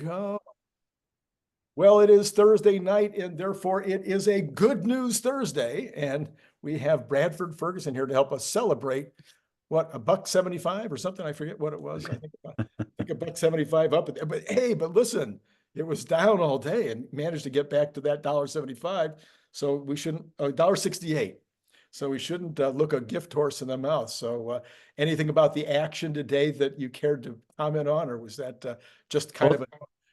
go. Well, it is Thursday night, and therefore it is a good news Thursday. And we have Bradford Ferguson here to help us celebrate what, $1.75 or something? I forget what it was. I think $1.75 up. But hey, but listen, it was down all day and managed to get back to that $1.75. So we shouldn't, $1.68. So we shouldn't look a gift horse in the mouth. So anything about the action today that you cared to comment on, or was that just kind of a...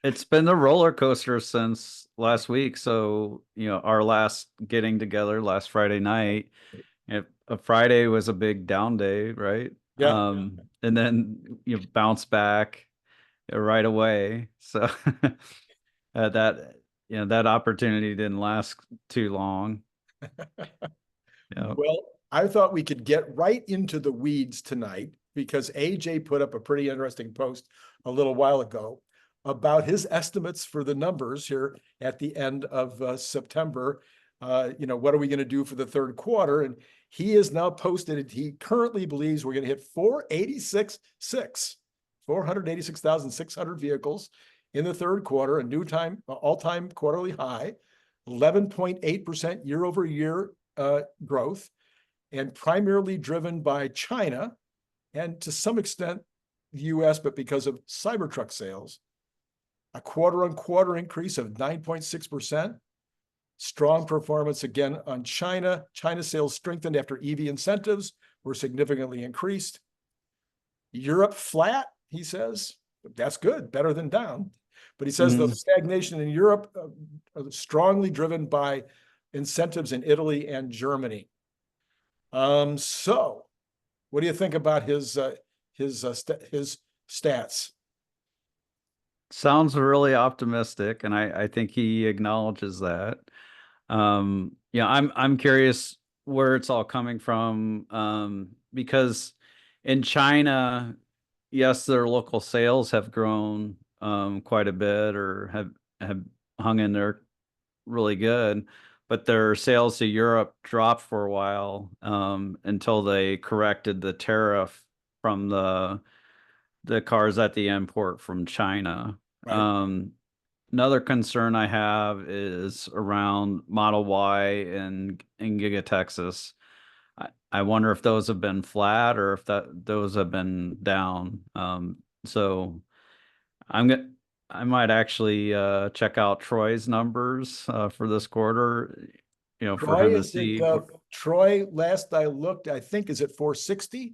It's been a roller coaster since last week. So, our last getting together last Friday night, Friday was a big down day, right? Yeah. And then you bounce back right away. So that opportunity didn't last too long. Well, I thought we could get right into the weeds tonight because AJ put up a pretty interesting post a little while ago about his estimates for the numbers here at the end of September. What are we going to do for the third quarter? And he has now posted, he currently believes we're going to hit 486,600 vehicles in the third quarter, a new all-time quarterly high, 11.8% year-over-year growth, and primarily driven by China and to some extent the US, but because of Cybertruck sales. A quarter-on-quarter increase of 9.6%. Strong performance again on China. China sales strengthened after EV incentives were significantly increased. Europe flat, he says. That's good, better than down. But he says the stagnation in Europe strongly driven by incentives in Italy and Germany. So what do you think about his stats? Sounds really optimistic, and I think he acknowledges that. I'm curious where it's all coming from, because in China, yes, their local sales have grown quite a bit or have hung in there really good, but their sales to Europe dropped for a while until they corrected the tariff from the cars that they import from China. Right. Another concern I have is around Model Y and Giga Texas. I wonder if those have been flat or if those have been down. So I might actually check out Troy's numbers for this quarter. For him to see. Troy, last I looked, I think is at 460.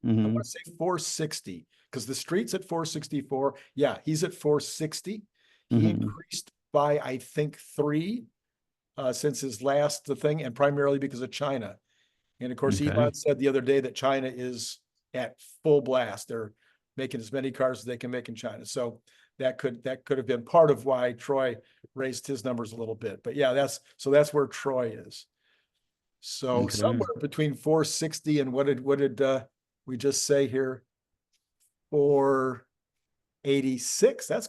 I want to say 460 because the street's at 464. Yeah, he's at 460. He increased by, I think, 3 since his last thing, and primarily because of China. And of course, Elon said the other day that China is at full blast. They're making as many cars as they can make in China. So that could have been part of why Troy raised his numbers a little bit. But yeah, that's where Troy is. So somewhere between 460 and what did we just say here? 486. That's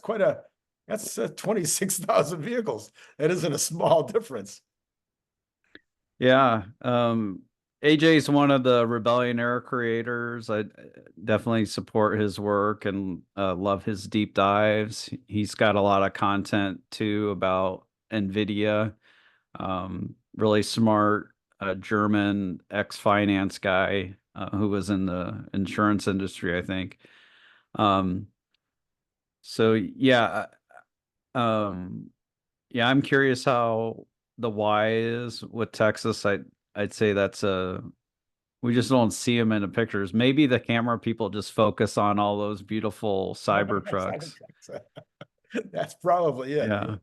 26,000 vehicles. That isn't a small difference. Yeah. AJ is one of the Rebellion Era creators. I definitely support his work and love his deep dives. He's got a lot of content too about NVIDIA. Really smart German ex-finance guy who was in the insurance industry, I think. So yeah, I'm curious how the Y is with Texas. I'd say we just don't see them in the pictures. Maybe the camera people just focus on all those beautiful Cybertrucks. That's probably it. Yeah.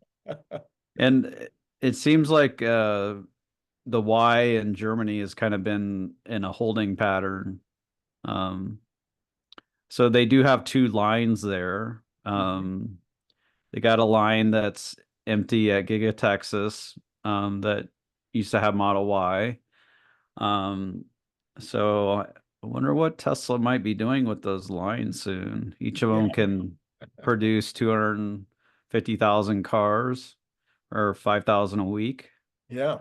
And it seems like the Y in Germany has kind of been in a holding pattern. So they do have 2 lines there. They got a line that's empty at Giga Texas that used to have Model Y. So I wonder what Tesla might be doing with those lines soon. Each of them can produce 250,000 cars or 5,000 a week. Yeah.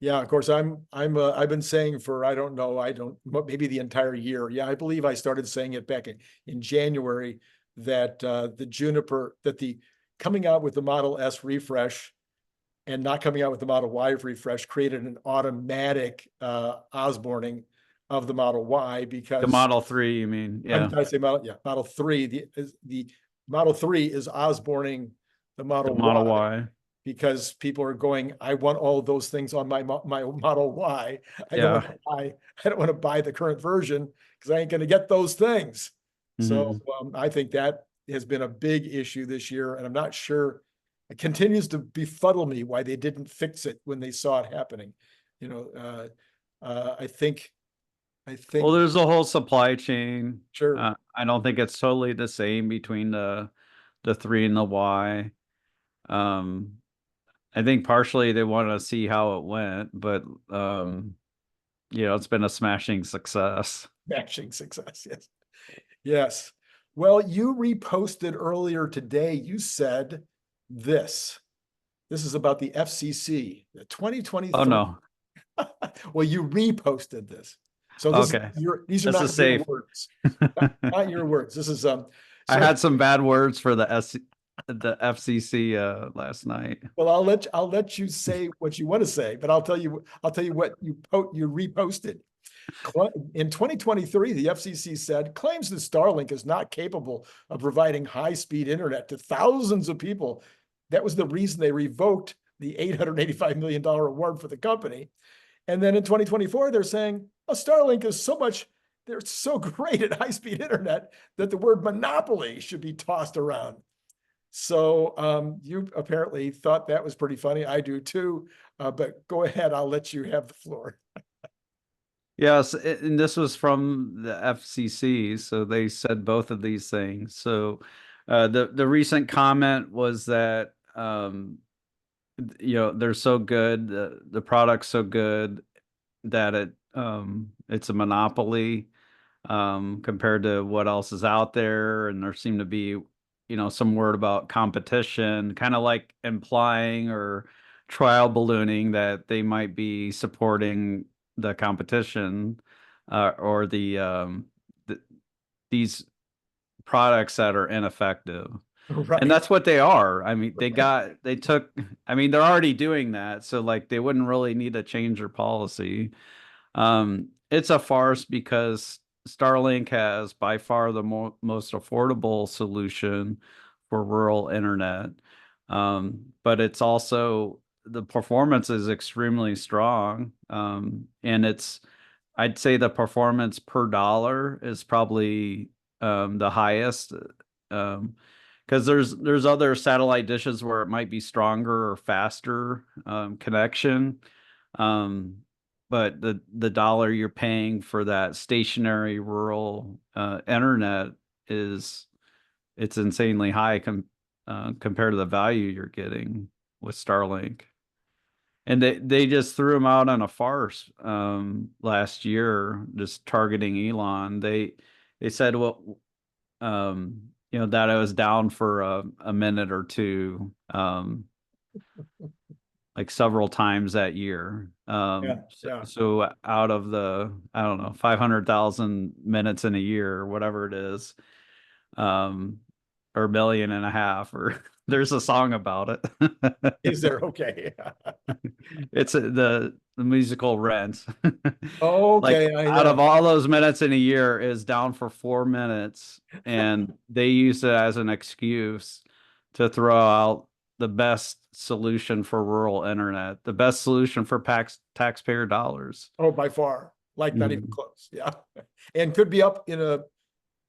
Yeah, of course, I've been saying for, maybe the entire year. Yeah, I believe I started saying it back in January that the coming out with the Model S refresh and not coming out with the Model Y refresh created an automatic Osborning of the Model Y, because The Model 3, you mean? Yeah. I say Model 3. The Model 3 is Osborning the Model The Model Y, Y. because people are going, I want all of those things on my Model Y. I don't Yeah. want to buy the current version because I ain't going to get those things. So Mhm. I think that has been a big issue this year, and I'm not sure. It continues to befuddle me why they didn't fix it when they saw it happening. I think Well, there's a whole supply chain. sure. I don't think it's totally the same between the 3 and the Y. Um, I think partially they want to see how it went, but it's been a smashing success. Matching success. Yes. Yes. Well, you reposted earlier today. You said this. This is about the FCC, the Oh 2023. no. Well, you reposted this. So Okay. these are This not is your safe. words. Not your words. This is I so had some bad words for the FCC last night. well, I'll let you say what you want to say, but I'll tell you what you reposted. In 2023, the FCC said claims that Starlink is not capable of providing high-speed internet to thousands of people. That was the reason they revoked the $885 million award for the company. And then in 2024, they're saying, oh, Starlink is they're so great at high-speed internet that the word monopoly should be tossed around. So you apparently thought that was pretty funny. I do too. But go ahead. I'll let you have the floor. Yes, and this was from the FCC, so they said both of these things. So the recent comment was that they're so good, the product's so good that it's a monopoly compared to what else is out there, and there seemed to be some word about competition, kind of like implying or trial ballooning that they might be supporting the competition or these products that are ineffective. And Right. that's what they are. I mean, they're already doing that. So like they wouldn't really need to change their policy. It's a farce because Starlink has by far the most affordable solution for rural internet. But it's also the performance is extremely strong. And I'd say the performance per dollar is probably the highest. Because there's other satellite dishes where it might be stronger or faster connection. But the dollar you're paying for that stationary rural internet it's insanely high compared to the value you're getting with Starlink. And they just threw him out on a farce last year, just targeting Elon. They said that I was down for a minute or two, like several times that year. Yeah. Yeah. So out of the, I don't know, 500,000 minutes in a year or whatever it is, um, or 1.5 million, or there's a song about it. Is there? Okay. It's the musical Rent. Like Okay. out of all those minutes in a year is down for 4 minutes, and they use it as an excuse to throw out the best solution for rural internet, the best solution for taxpayer dollars. Oh, by far. Like not even Mhm. close. Yeah. And could be up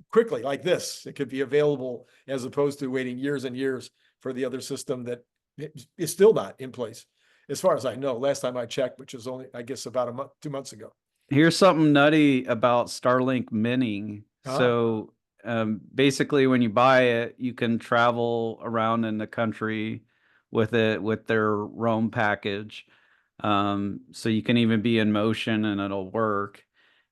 quickly like this. It could be available as opposed to waiting years and years for the other system that is still not in place. As far as I know, last time I checked, which was only, I guess, about a month, 2 months ago. Here's something nutty about Starlink Mini. Ah, So basically, when you buy it, you can travel around in the country with it with their Roam package. So you can even be in motion and it'll work.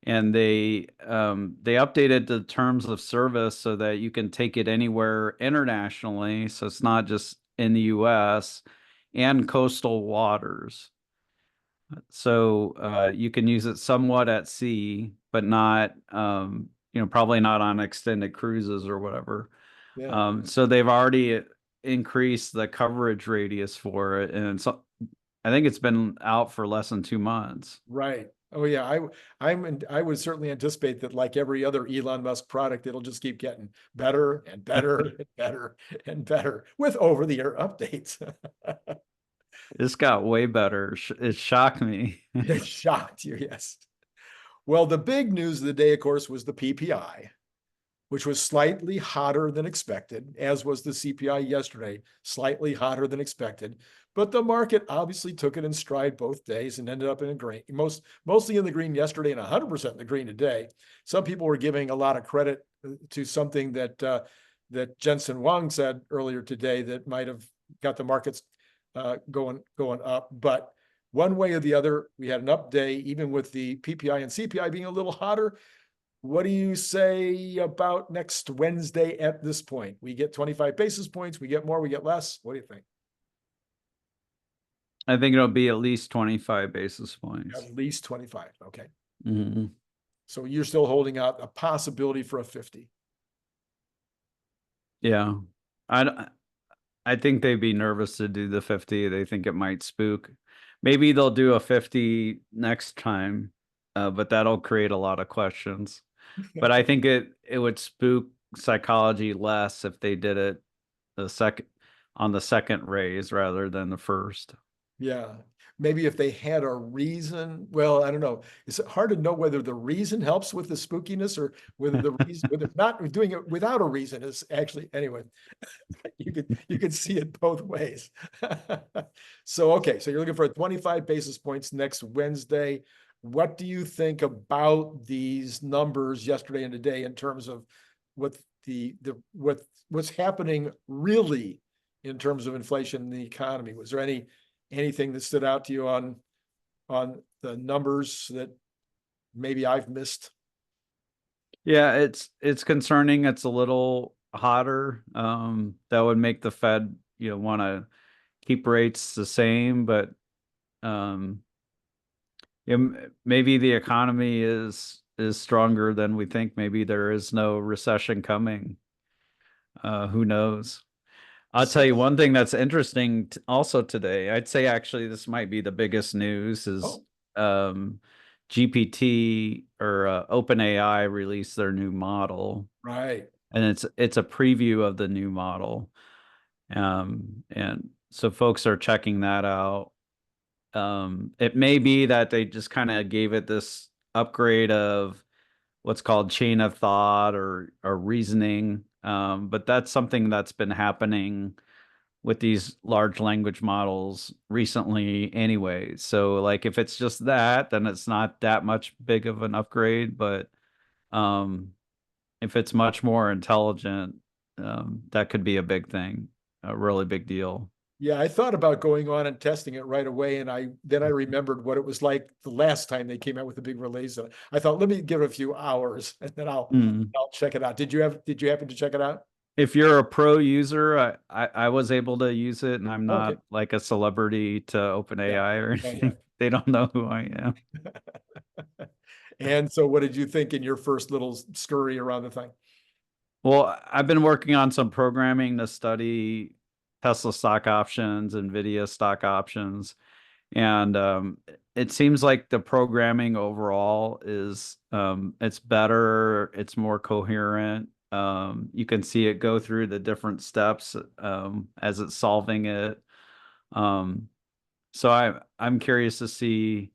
And they updated the terms of service so that you can take it anywhere internationally. So it's not just in the US and coastal waters. So you can use it somewhat at sea, but not, probably not on extended cruises or whatever. Yeah. So they've already increased the coverage radius for it, and so I think it's been out for less than 2 months. Right. Oh yeah. I would certainly anticipate that, like every other Elon Musk product, it'll just keep getting better and better and better and better with over-the-air updates. This got way better. It shocked me. It shocked you, yes. Well, the big news of the day, of course, was the PPI, which was slightly hotter than expected, as was the CPI yesterday, slightly hotter than expected. But the market obviously took it in stride both days and ended up in the green, mostly in the green yesterday and 100% in the green today. Some people were giving a lot of credit to something that that Jensen Huang said earlier today that might have got the markets going up. But one way or the other, we had an up day, even with the PPI and CPI being a little hotter. What do you say about next Wednesday at this point? We get 25 basis points, we get more, we get less. What do you think? I think it'll be at least 25 basis points. At least 25. Okay. Mm-hmm. So you're still holding out a possibility for a 50. Yeah. I think they'd be nervous to do the 50. They think it might spook. Maybe they'll do a 50 next time, but that'll create a lot of questions. But I think it would spook psychology less if they did it on the second raise rather than the first. Yeah. Maybe if they had a reason, well, I don't know. It's hard to know whether the reason helps with the spookiness or whether the reason, whether not doing it without a reason is actually, anyway, you could see it both ways. So, okay. So you're looking for 25 basis points next Wednesday. What do you think about these numbers yesterday and today in terms of what what's happening really in terms of inflation in the economy? Was there anything that stood out to you on the numbers that maybe I've missed? Yeah, it's concerning. It's a little hotter. That would make the Fed, want to keep rates the same, but maybe the economy is stronger than we think. Maybe there is no recession coming. Who knows? I'll tell you one thing that's interesting also today. I'd say actually this might be the biggest news is GPT or OpenAI released their new model. Right. And it's a preview of the new model. And so folks are checking that out. It may be that they just kind of gave it this upgrade of what's called chain of thought or reasoning. But that's something that's been happening with these large language models recently anyway. So like if it's just that, then it's not that much big of an upgrade. But if it's much more intelligent, that could be a big thing, a really big deal. Yeah, I thought about going on and testing it right away, and then I remembered what it was like the last time they came out with a big release. And I thought, let me give it a few hours, and then I'll check it out. Did you happen to check it out? If you're a pro user, I was able to use it, and I'm not like a celebrity to OpenAI or anything. They don't know who I am. And so what did you think in your first little scurry around the thing? Well, I've been working on some programming to study Tesla stock options, NVIDIA stock options. And it seems like the programming overall is it's better, it's more coherent. You can see it go through the different steps as it's solving it. So I'm curious to see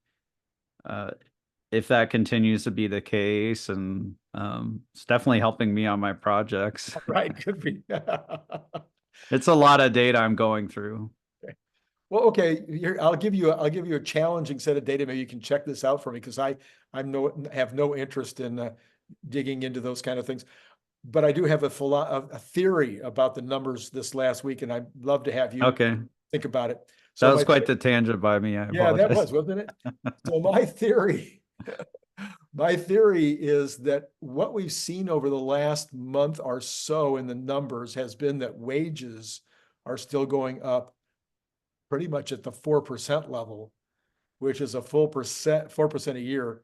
if that continues to be the case, and it's definitely helping me on my projects. Right, could be. It's a lot of data I'm going through. Well, okay, here I'll give you a challenging set of data. Maybe you can check this out for me, because I have no interest in digging into those kind of things. But I do have a theory about the numbers this last week, and I'd love to have you think about it. So that was quite the tangent by me. Yeah, that was, wasn't it? So my theory is that what we've seen over the last month or so in the numbers has been that wages are still going up pretty much at the 4% level, which is a full 4% a year.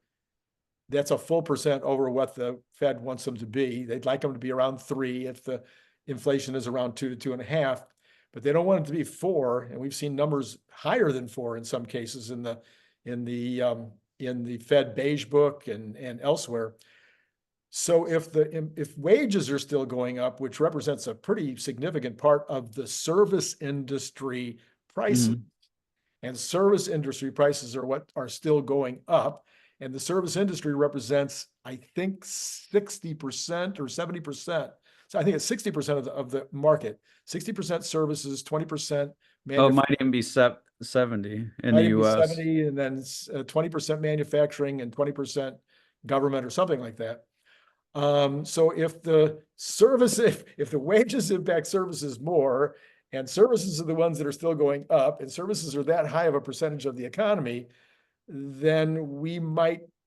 That's a full percent over what the Fed wants them to be. They'd like them to be around 3. inflation is around 2 to 2.5, but they don't want it to be 4. And we've seen numbers higher than 4 in some cases in the Fed beige book and elsewhere. So if wages are still going up, which represents a pretty significant part of the service industry prices, and service industry prices are what are still going up, and the service industry represents, I think, 60% or 70%. So I think it's 60% of the market, 60% services, 20% Oh, it might even be 70 in the US. 70, and then 20% manufacturing and 20% government or something like that. So if the wages impact services more, and services are the ones that are still going up, and services are that high of a percentage of the economy, then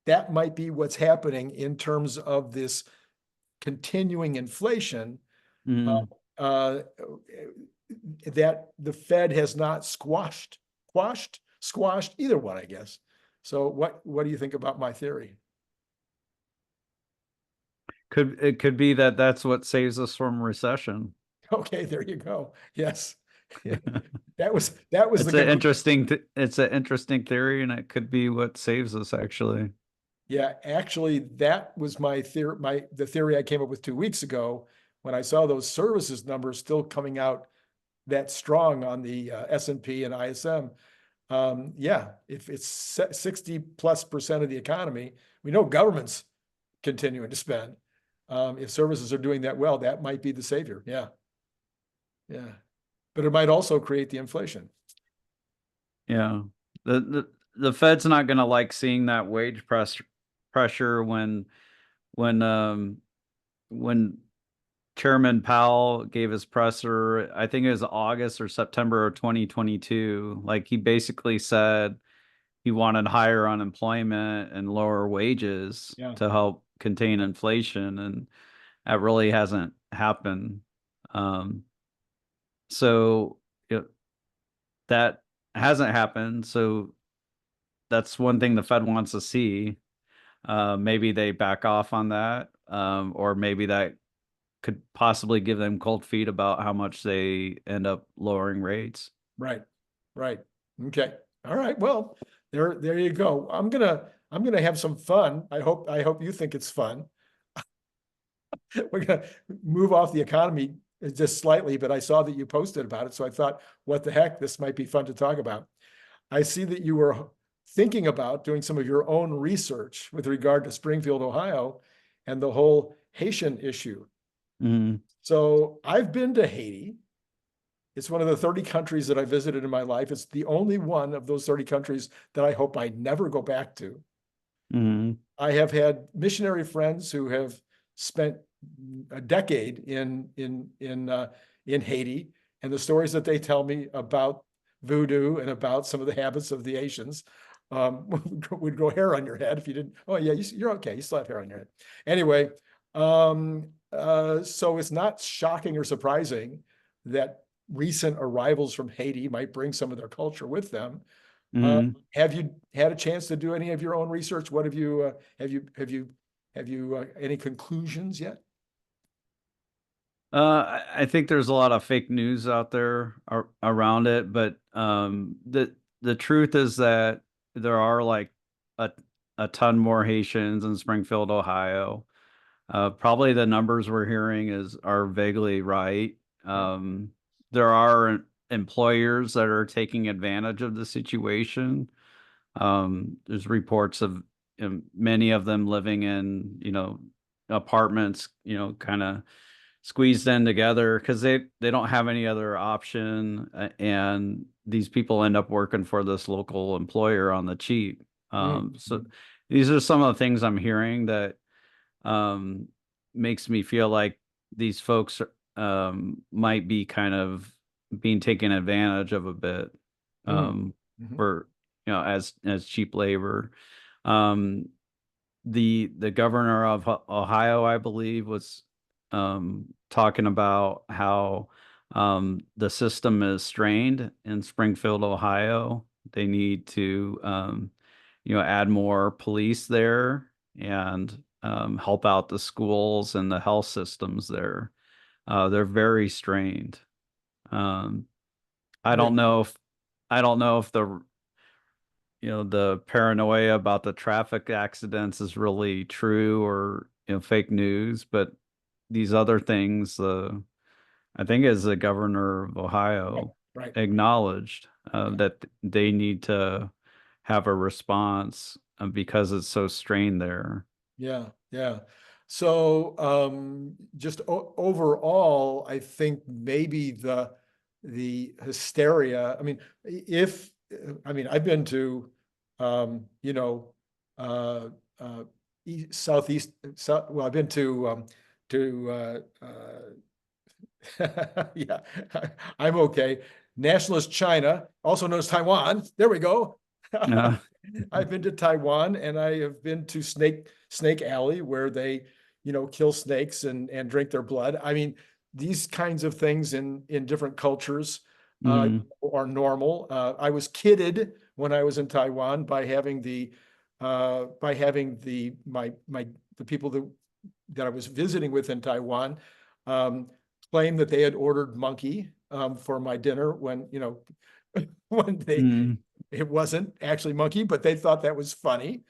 that might be what's happening in terms of this continuing inflation, that the Fed has not squashed either one, I guess. So what do you think about my theory? It could be that that's what saves us from recession. Okay, there you go. Yes. That was it's an interesting theory, and it could be what saves us, actually. Yeah, actually, that was my theory, the theory I came up with 2 weeks ago when I saw those services numbers still coming out that strong on the S&P and ISM. Yeah, if it's 60+% of the economy, we know government's continuing to spend. If services are doing that well, that might be the savior. Yeah. Yeah. But it might also create the inflation. Yeah. The Fed's not going to like seeing that wage pressure when Chairman Powell gave his presser, I think it was August or September of 2022. Like, he basically said he wanted higher unemployment and lower wages to help contain inflation, and that really hasn't happened. So that hasn't happened. So that's one thing the Fed wants to see. Maybe they back off on that, or maybe that could possibly give them cold feet about how much they end up lowering rates. Right. Okay. All right. Well, there you go. I'm gonna have some fun. I hope you think it's fun. We're gonna move off the economy just slightly, but I saw that you posted about it, so I thought, what the heck, this might be fun to talk about. I see that you were thinking about doing some of your own research with regard to Springfield, Ohio, and the whole Haitian issue. So I've been to Haiti. It's one of the 30 countries that I visited in my life. It's the only one of those 30 countries that I hope I never go back to. I have had missionary friends who have spent a decade in Haiti, and the stories that they tell me about voodoo and about some of the habits of the Haitians would grow hair on your head if you didn't. Oh yeah, you're okay. You still have hair on your head. Anyway, so it's not shocking or surprising that recent arrivals from Haiti might bring some of their culture with them. Have you had a chance to do any of your own research? What have you any conclusions yet? I think there's a lot of fake news out there around it, but the truth is that there are like a ton more Haitians in Springfield, Ohio. Probably the numbers we're hearing are vaguely right. There are employers that are taking advantage of the situation. There's reports of many of them living in, apartments, kind of squeezed in together because they don't have any other option. And these people end up working for this local employer on the cheap. So these are some of the things I'm hearing that makes me feel like these folks might be kind of being taken advantage of a bit for as cheap labor. The governor of Ohio, I believe, was talking about how the system is strained in Springfield, Ohio. They need to add more police there and help out the schools and the health systems there. They're very strained. Um, I Yeah, don't know if I don't know if the paranoia about the traffic accidents is really true or fake news, but these other things, I think as the governor of right, Ohio right. acknowledged Yeah, that they need to have a response because it's so strained there. yeah, yeah. So just overall, I think maybe the hysteria. I mean, if I mean, I've been to you know uh, southeast south. Well, I've been to yeah, I'm okay. Nationalist China, also known as Taiwan. There we go. Uh, I've been to Taiwan and I have been to Snake Alley where they, kill snakes and drink their blood. I mean, these kinds of things in different cultures mm, are normal. I was kidded when I was in Taiwan by having the people that I was visiting with in Taiwan um, claim that they had ordered monkey for my dinner when when mm. it wasn't actually monkey, but they thought that was funny.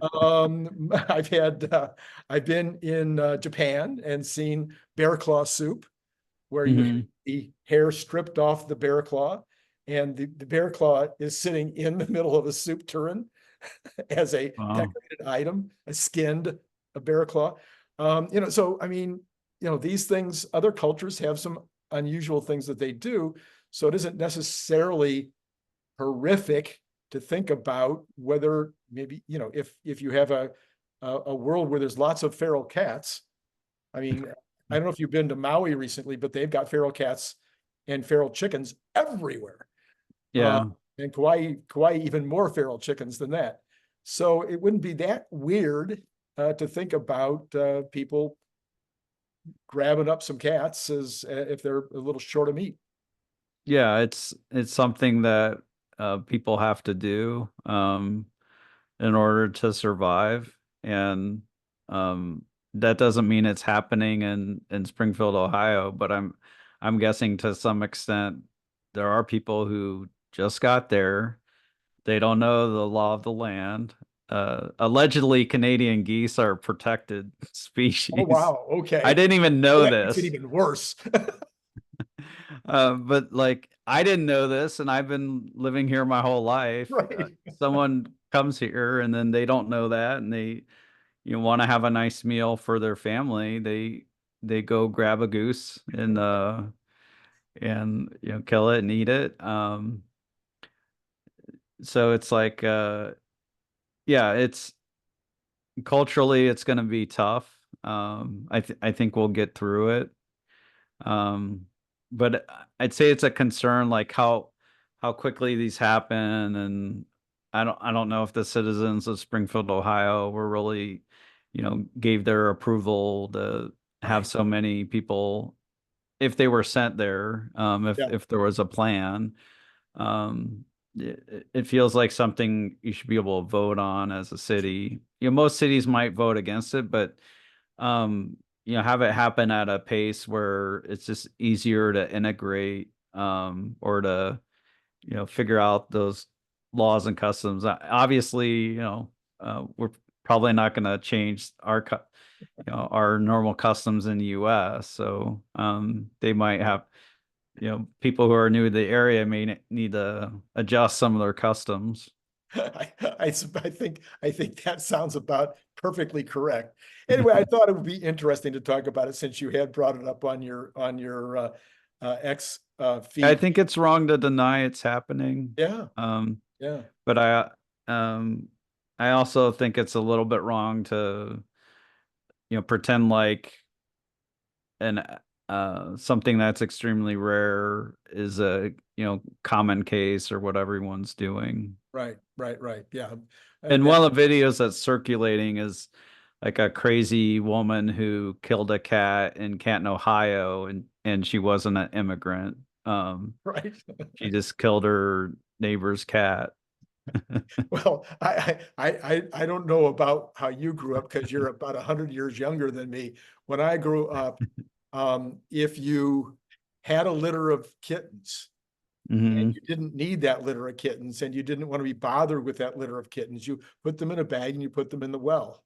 I've been in Japan and seen bear claw soup, where you have Mhm. the hair stripped off the bear claw, and the bear claw is sitting in the middle of a soup tureen as a Wow. decorated item, a bear claw. So I mean, these things, other cultures have some unusual things that they do. So it isn't necessarily horrific to think about whether maybe, if you have a world where there's lots of feral cats. I mean, I don't know if you've been to Maui recently, but they've got feral cats and feral chickens everywhere. Uh, Yeah. and Kauai even more feral chickens than that. So it wouldn't be that weird to think about people grabbing up some cats as if they're a little short of meat. Yeah, it's something that people have to do in order to survive, and that doesn't mean it's happening in Springfield, Ohio, but I'm guessing to some extent there are people who just got there. They don't know the law of the land. Allegedly, Canadian geese are protected Oh, species. wow. I Okay. didn't even Well, know that makes it this. even worse. But like I didn't know this, and I've been living here my whole life. Right. Someone comes here and then they don't know that, and they want to have a nice meal for their family. They go grab a goose and kill it and eat it. So it's like yeah, it's culturally it's going to be tough. I think we'll get through it. Um, but I'd say it's a concern, like how quickly these happen, and I don't know if the citizens of Springfield, Ohio, were really, gave their approval to have Right. so many people if they were sent there, Yeah. if there was a plan. It feels like something you should be able to vote on as a city. Most cities might vote against it, but um have it happen at a pace where it's just easier to integrate or to figure out those laws and customs. Obviously, we're probably not going to change our normal customs in the US, so they might have people who are new to the area may need to adjust some of their customs. I think that sounds about perfectly correct. Anyway, I thought it would be interesting to talk about it since you had brought it up on your X I feed. think it's wrong to deny it's happening. Yeah, Um, yeah, but um I also think it's a little bit wrong to pretend like an something that's extremely rare is a common case or what everyone's doing. right, right, right. Yeah, And that one of the videos that's circulating is like a crazy woman who killed a cat in Canton, Ohio, and she wasn't an immigrant. right. She just killed her neighbor's cat. Well, I don't know about how you grew up because you're about 100 years younger than me. When I grew up, If you had a litter of kittens and you didn't need that litter of kittens and you didn't want to be bothered with that litter of kittens, you put them in a bag and you put them in the well.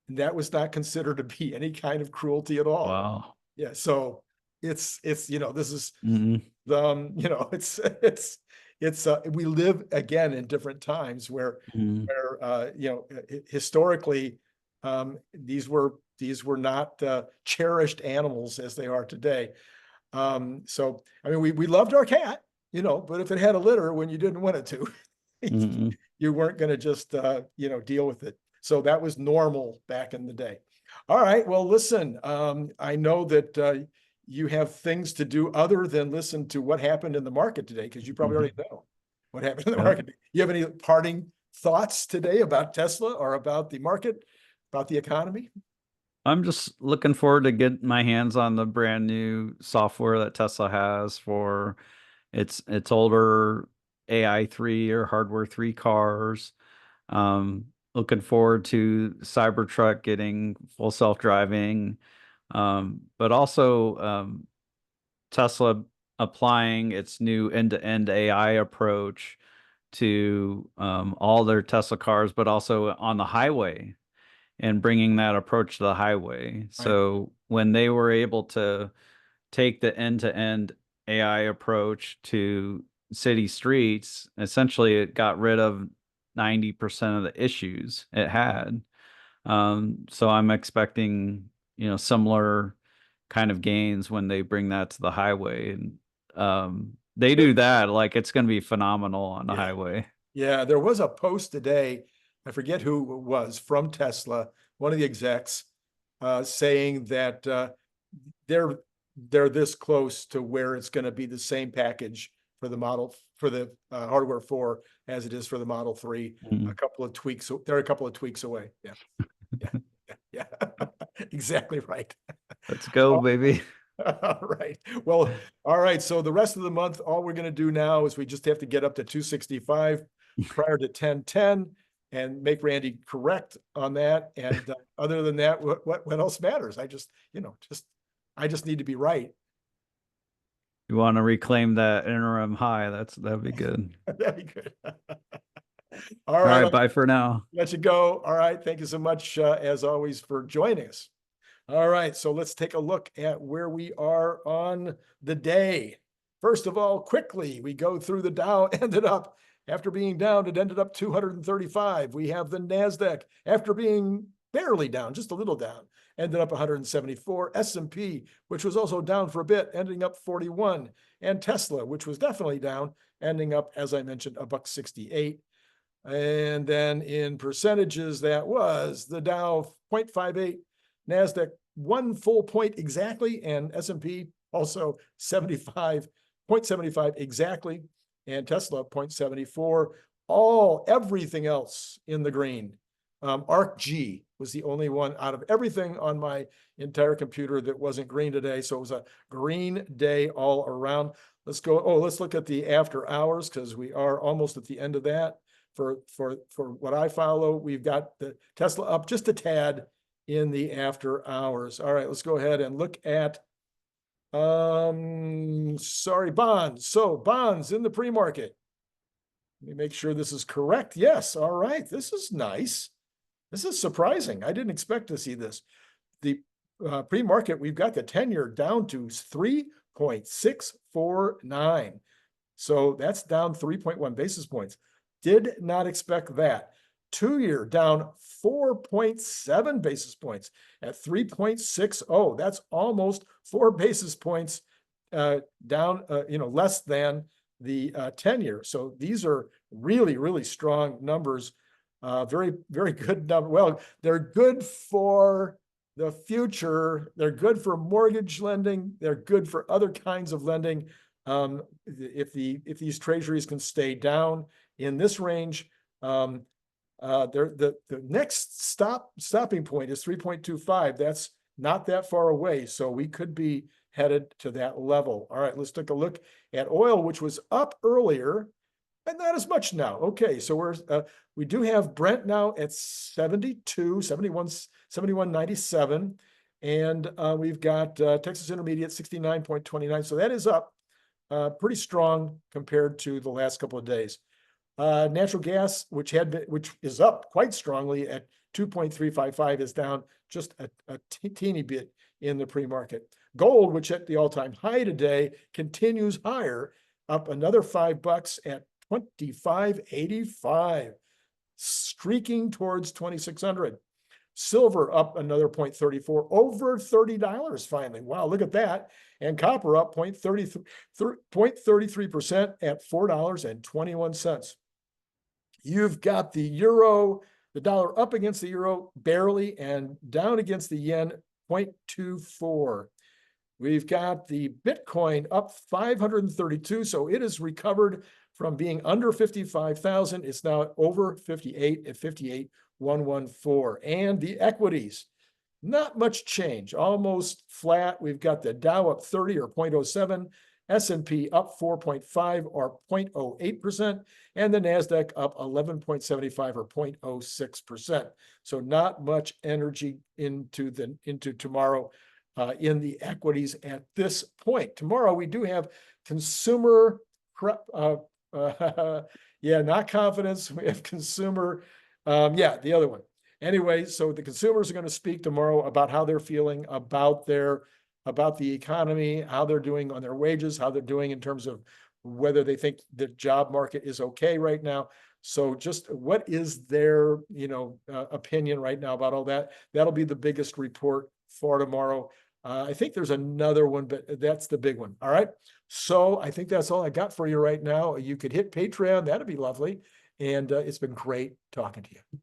And that was not considered to be any kind of cruelty at all. Wow. Yeah. So it's, this is, Mhm. we live again in different times where Mhm. historically, these were not cherished animals as they are today. So, I mean, we loved our cat, but if it had a litter when you didn't want it to, Mhm. you weren't going to just, deal with it. So that was normal back in the day. All right. Well, listen, I know that you have things to do other than listen to what happened in the market today, because you probably already know what happened in the Yep. market. You have any parting thoughts today about Tesla or about the market, about the economy? I'm just looking forward to get my hands on the brand new software that Tesla has for its older AI 3 or hardware 3 cars. Looking forward to Cybertruck getting full self-driving, but also Tesla applying its new end-to-end AI approach to all their Tesla cars, but also on the highway, and bringing that approach to the highway. Right. So when they were able to take the end-to-end AI approach to city streets, essentially it got rid of 90% of the issues it had. So I'm expecting, similar kind of gains when they bring that to the highway. And they do that, like it's going to be phenomenal on the Yeah. highway. Yeah, there was a post today, I forget who it was, from Tesla, one of the execs, saying that they're this close to where it's going to be the same package for the hardware 4 as it is for the Model 3. Mhm. A couple of tweaks, they're a couple of tweaks away. Yeah, yeah, exactly right. Let's go, baby. All right. Well, all right. So the rest of the month, all we're going to do now is we just have to get up to 265 prior to 1010 and make Randy correct on that. And other than that, what else matters? I just need to be right. You want to reclaim that interim high? That'd be good. That'd be good. All All right, right. bye for now. Let you go. All right. Thank you so much, as always, for joining us. All right, so let's take a look at where we are on the day. First of all, quickly, we go through the Dow, ended up, after being down, it ended up 235. We have the NASDAQ, after being barely down, just a little down, ended up 174. S&P, which was also down for a bit, ending up 41. And Tesla, which was definitely down, ending up, as I mentioned, $1.68. And then in percentages, that was the Dow 0.58, NASDAQ 1 full point exactly, and S&P also 0.75 exactly, and Tesla 0.74. Everything else in the green. 𝐅𝐫𝐽 was the only one out of everything on my entire computer that wasn't green today. So it was a green day all around. Let's look at the after hours, because we are almost at the end of that. For what I follow, we've got the Tesla up just a tad in the after hours. All right, let's go ahead and look at bonds. So bonds in the pre-market. Let me make sure this is correct. Yes. All right. This is nice. This is surprising. I didn't expect to see this. The pre-market, we've got the 10-year down to 3.649. So that's down 3.1 basis points. Did not expect that. 2-year down 4.7 basis points at 3.60. That's almost 4 basis points down, less than the 10-year. So these are really, really strong numbers. Very, very good number. Well, they're good for the future. They're good for mortgage lending. They're good for other kinds of lending. If these treasuries can stay down in this range, the next stopping point is 3.25. That's not that far away, so we could be headed to that level. All right, let's take a look at oil, which was up earlier and not as much now. Okay, so we do have Brent now at 71.97, And we've got Texas Intermediate 69.29. So that is up pretty strong compared to the last couple of days. Natural gas, which is up quite strongly at 2.355, is down just a teeny bit in the pre-market. Gold, which at the all-time high today, continues higher, up another $5 at 25.85, streaking towards 2,600. Silver up another 0.34, over $30 finally. Wow, look at that. And copper up 0.33% at $4.21. You've got the euro, the dollar up against the euro barely, and down against the yen 0.24. We've got the Bitcoin up 532, so it has recovered from being under 55,000. It's now over 58 at 58,114. And the equities, not much change, almost flat. We've got the Dow up 30 or 0.07, S&P up 4.5 or 0.08%, and the NASDAQ up 11.75 or 0.06%. So not much energy into tomorrow in the equities at this point. Tomorrow we do have consumer not confidence. We have consumer, the other one. Anyway, so the consumers are going to speak tomorrow about how they're feeling about the economy, how they're doing on their wages, how they're doing in terms of whether they think the job market is okay right now. So just what is their, opinion right now about all that? That'll be the biggest report for tomorrow. I think there's another one, but that's the big one. All right. So I think that's all I got for you right now. You could hit Patreon. That'd be lovely. And it's been great talking to you.